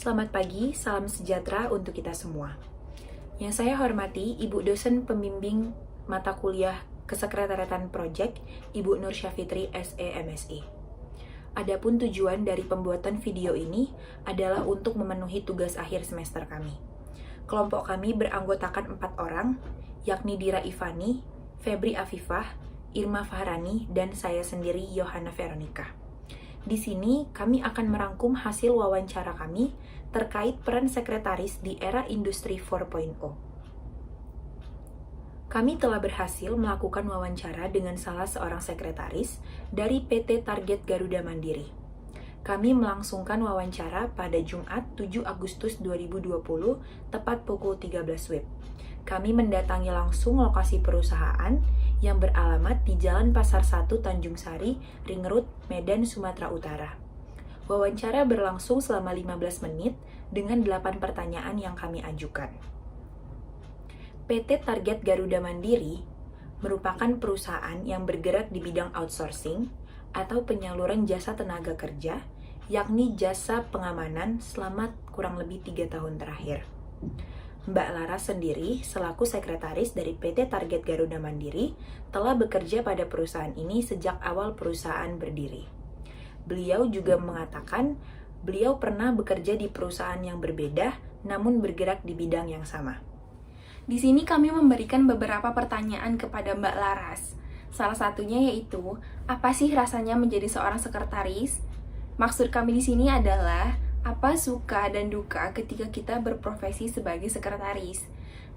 Selamat pagi, salam sejahtera untuk kita semua. Yang saya hormati, Ibu dosen pembimbing mata kuliah Kesekretariatan Project, Ibu Nur Syafitri, SE MSI. Adapun tujuan dari pembuatan video ini adalah untuk memenuhi tugas akhir semester kami. Kelompok kami beranggotakan 4 orang, yakni Dira Ivani, Febri Afifah, Irma Fahrani, dan saya sendiri, Yohana Veronica. Di sini, kami akan merangkum hasil wawancara kami terkait peran sekretaris di era Industri 4.0. Kami telah berhasil melakukan wawancara dengan salah seorang sekretaris dari PT Target Garuda Mandiri. Kami melangsungkan wawancara pada Jumat 7 Agustus 2020, tepat pukul 13 WIB. Kami mendatangi langsung lokasi perusahaan yang beralamat di Jalan Pasar 1 Tanjung Sari, Ring Road, Medan, Sumatera Utara. Wawancara berlangsung selama 15 menit dengan 8 pertanyaan yang kami ajukan. PT Target Garuda Mandiri merupakan perusahaan yang bergerak di bidang outsourcing atau penyaluran jasa tenaga kerja, yakni jasa pengamanan selama kurang lebih 3 tahun terakhir. Mbak Laras sendiri, selaku sekretaris dari PT Target Garuda Mandiri, telah bekerja pada perusahaan ini sejak awal perusahaan berdiri. Beliau juga mengatakan, beliau pernah bekerja di perusahaan yang berbeda, namun bergerak di bidang yang sama. Di sini kami memberikan beberapa pertanyaan kepada Mbak Laras. Salah satunya yaitu, apa sih rasanya menjadi seorang sekretaris? Maksud kami di sini adalah, apa suka dan duka ketika kita berprofesi sebagai sekretaris?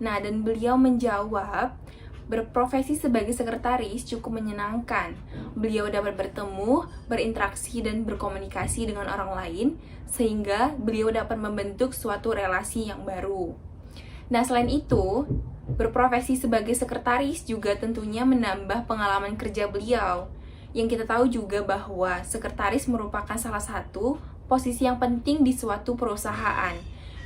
Nah, dan beliau menjawab, berprofesi sebagai sekretaris cukup menyenangkan. Beliau dapat bertemu, berinteraksi, dan berkomunikasi dengan orang lain, sehingga beliau dapat membentuk suatu relasi yang baru. Nah, selain itu, berprofesi sebagai sekretaris juga tentunya menambah pengalaman kerja beliau. Yang kita tahu juga bahwa sekretaris merupakan salah satu posisi yang penting di suatu perusahaan.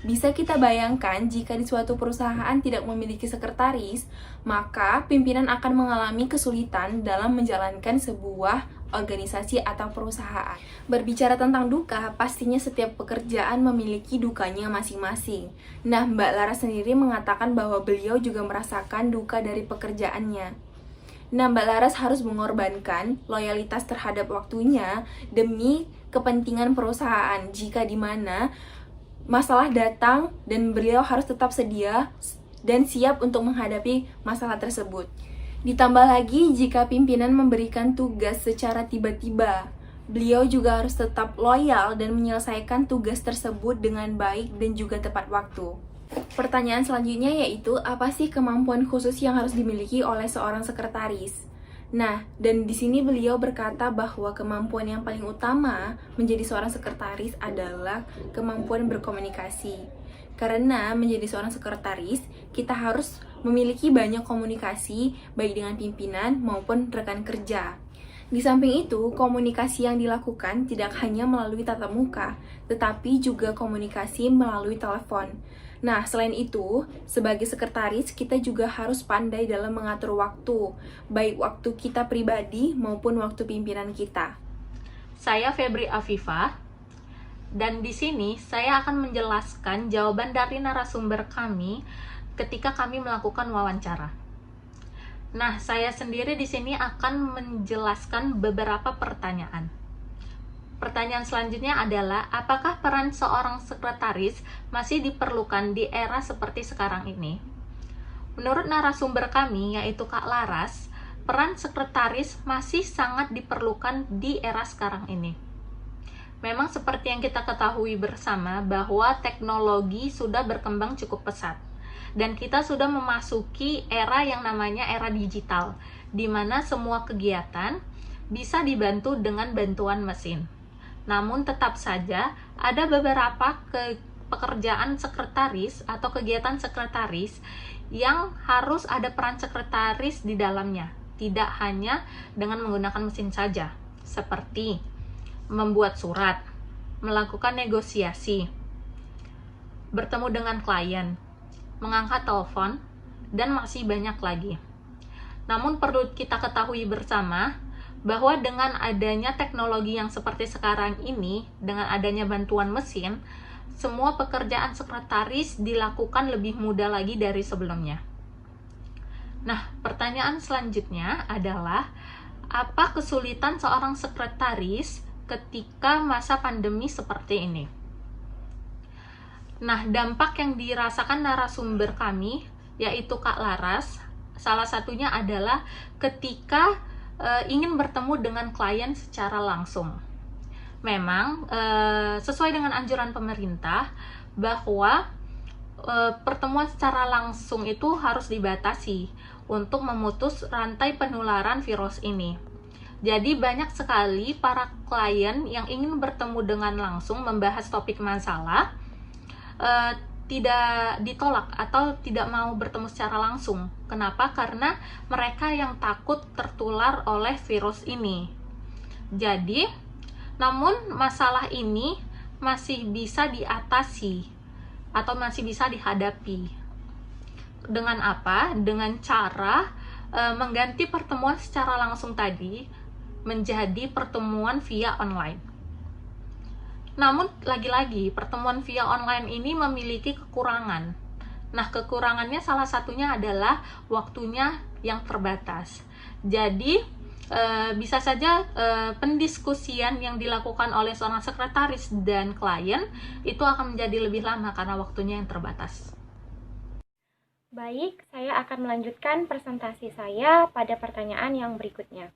Bisa kita bayangkan jika di suatu perusahaan tidak memiliki sekretaris, maka pimpinan akan mengalami kesulitan dalam menjalankan sebuah organisasi atau perusahaan. Berbicara tentang duka, pastinya setiap pekerjaan memiliki dukanya masing-masing. Nah, Mbak Lara sendiri mengatakan bahwa beliau juga merasakan duka dari pekerjaannya. Nah, Mbak Laras harus mengorbankan loyalitas terhadap waktunya demi kepentingan perusahaan, jika di mana masalah datang dan beliau harus tetap sedia dan siap untuk menghadapi masalah tersebut. Ditambah lagi jika pimpinan memberikan tugas secara tiba-tiba, beliau juga harus tetap loyal dan menyelesaikan tugas tersebut dengan baik dan juga tepat waktu. Pertanyaan selanjutnya yaitu, apa sih kemampuan khusus yang harus dimiliki oleh seorang sekretaris? Nah, dan di sini beliau berkata bahwa kemampuan yang paling utama menjadi seorang sekretaris adalah kemampuan berkomunikasi. Karena menjadi seorang sekretaris, kita harus memiliki banyak komunikasi baik dengan pimpinan maupun rekan kerja. Di samping itu, komunikasi yang dilakukan tidak hanya melalui tatap muka, tetapi juga komunikasi melalui telepon. Nah, selain itu, sebagai sekretaris, kita juga harus pandai dalam mengatur waktu, baik waktu kita pribadi maupun waktu pimpinan kita. Saya Febri Afifah, dan di sini saya akan menjelaskan jawaban dari narasumber kami ketika kami melakukan wawancara. Nah, saya sendiri di sini akan menjelaskan beberapa pertanyaan. Pertanyaan selanjutnya adalah, apakah peran seorang sekretaris masih diperlukan di era seperti sekarang ini? Menurut narasumber kami, yaitu Kak Laras, peran sekretaris masih sangat diperlukan di era sekarang ini. Memang seperti yang kita ketahui bersama bahwa teknologi sudah berkembang cukup pesat. Dan kita sudah memasuki era yang namanya era digital, di mana semua kegiatan bisa dibantu dengan bantuan mesin. Namun tetap saja ada beberapa pekerjaan sekretaris atau kegiatan sekretaris yang harus ada peran sekretaris di dalamnya. Tidak hanya dengan menggunakan mesin saja, seperti membuat surat, melakukan negosiasi, bertemu dengan klien, mengangkat telepon, dan masih banyak lagi. Namun perlu kita ketahui bersama bahwa dengan adanya teknologi yang seperti sekarang ini, dengan adanya bantuan mesin, semua pekerjaan sekretaris dilakukan lebih mudah lagi dari sebelumnya. Nah, pertanyaan selanjutnya adalah, apa kesulitan seorang sekretaris ketika masa pandemi seperti ini? Nah, dampak yang dirasakan narasumber kami, yaitu Kak Laras, salah satunya adalah ketika ingin bertemu dengan klien secara langsung. Memang, sesuai dengan anjuran pemerintah, bahwa pertemuan secara langsung itu harus dibatasi untuk memutus rantai penularan virus ini. Jadi banyak sekali para klien yang ingin bertemu dengan langsung membahas topik masalah, tidak ditolak atau tidak mau bertemu secara langsung. Kenapa? Karena mereka yang takut tertular oleh virus ini. Jadi, namun masalah ini masih bisa diatasi atau masih bisa dihadapi. Dengan apa? Dengan cara mengganti pertemuan secara langsung tadi menjadi pertemuan via online. Namun, lagi-lagi, pertemuan via online ini memiliki kekurangan. Nah, kekurangannya salah satunya adalah waktunya yang terbatas. Jadi, bisa saja pendiskusian yang dilakukan oleh seorang sekretaris dan klien itu akan menjadi lebih lama karena waktunya yang terbatas. Baik, saya akan melanjutkan presentasi saya pada pertanyaan yang berikutnya.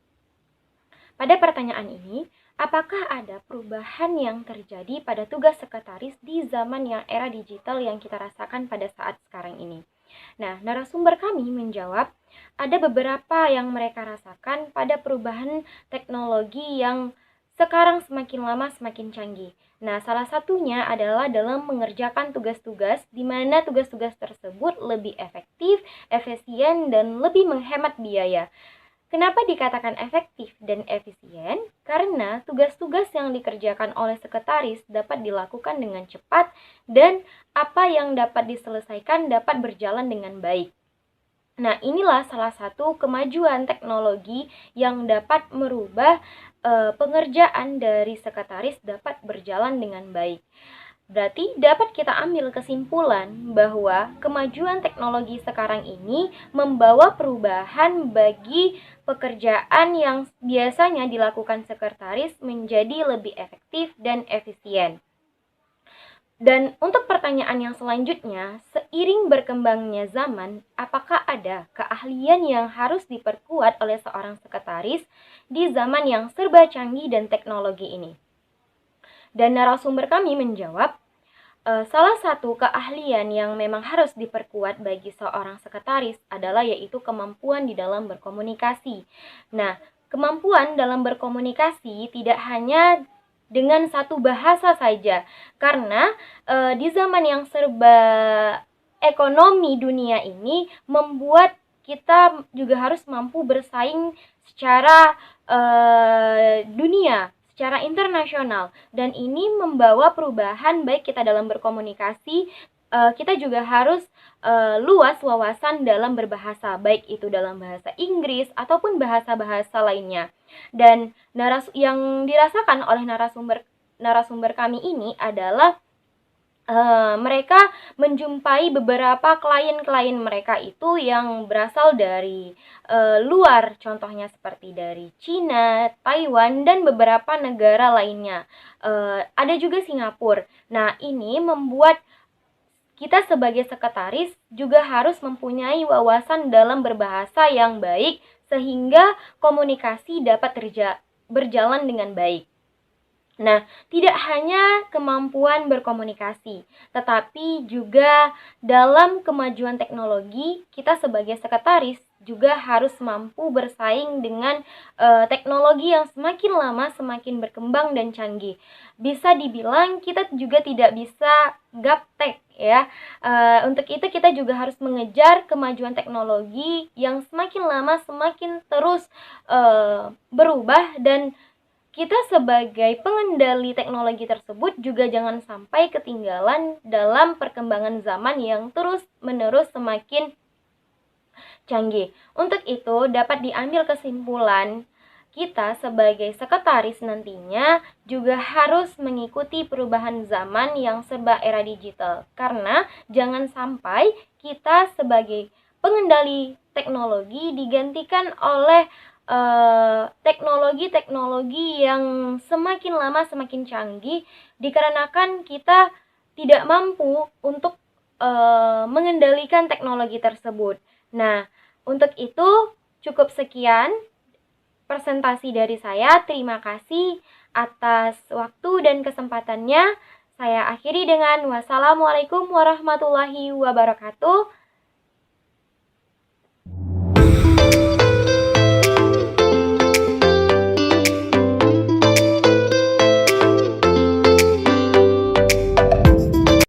Pada pertanyaan ini, apakah ada perubahan yang terjadi pada tugas sekretaris di zaman yang era digital yang kita rasakan pada saat sekarang ini? Nah, narasumber kami menjawab, ada beberapa yang mereka rasakan pada perubahan teknologi yang sekarang semakin lama semakin canggih. Nah, salah satunya adalah dalam mengerjakan tugas-tugas di mana tugas-tugas tersebut lebih efektif, efisien, dan lebih menghemat biaya. Kenapa dikatakan efektif dan efisien? Karena tugas-tugas yang dikerjakan oleh sekretaris dapat dilakukan dengan cepat dan apa yang dapat diselesaikan dapat berjalan dengan baik. Nah, inilah salah satu kemajuan teknologi yang dapat merubah pengerjaan dari sekretaris dapat berjalan dengan baik. Berarti dapat kita ambil kesimpulan bahwa kemajuan teknologi sekarang ini membawa perubahan bagi pekerjaan yang biasanya dilakukan sekretaris menjadi lebih efektif dan efisien. Dan untuk pertanyaan yang selanjutnya, seiring berkembangnya zaman, apakah ada keahlian yang harus diperkuat oleh seorang sekretaris di zaman yang serba canggih dan teknologi ini? Dan narasumber kami menjawab, salah satu keahlian yang memang harus diperkuat bagi seorang sekretaris adalah yaitu kemampuan di dalam berkomunikasi. Nah, kemampuan dalam berkomunikasi tidak hanya dengan satu bahasa saja, karena di zaman yang serba ekonomi dunia ini membuat kita juga harus mampu bersaing secara dunia, secara internasional, dan ini membawa perubahan baik kita dalam berkomunikasi, kita juga harus luas wawasan dalam berbahasa, baik itu dalam bahasa Inggris ataupun bahasa-bahasa lainnya. Dan yang dirasakan oleh narasumber kami ini adalah mereka menjumpai beberapa klien-klien mereka itu yang berasal dari luar, contohnya seperti dari Cina, Taiwan, dan beberapa negara lainnya. Ada juga Singapura. Nah, ini membuat kita sebagai sekretaris juga harus mempunyai wawasan dalam berbahasa yang baik sehingga komunikasi dapat berjalan dengan baik. Nah, tidak hanya kemampuan berkomunikasi, tetapi juga dalam kemajuan teknologi, kita sebagai sekretaris juga harus mampu bersaing dengan teknologi yang semakin lama semakin berkembang dan canggih. Bisa dibilang kita juga tidak bisa gaptek ya. Untuk itu kita juga harus mengejar kemajuan teknologi yang semakin lama semakin terus berubah, dan kita sebagai pengendali teknologi tersebut juga jangan sampai ketinggalan dalam perkembangan zaman yang terus-menerus semakin canggih. Untuk itu dapat diambil kesimpulan kita sebagai sekretaris nantinya juga harus mengikuti perubahan zaman yang serba era digital. Karena jangan sampai kita sebagai pengendali teknologi digantikan oleh teknologi-teknologi yang semakin lama semakin canggih, dikarenakan kita tidak mampu untuk mengendalikan teknologi tersebut. Nah, untuk itu cukup sekian presentasi dari saya. Terima kasih atas waktu dan kesempatannya. Saya akhiri dengan wassalamualaikum warahmatullahi wabarakatuh.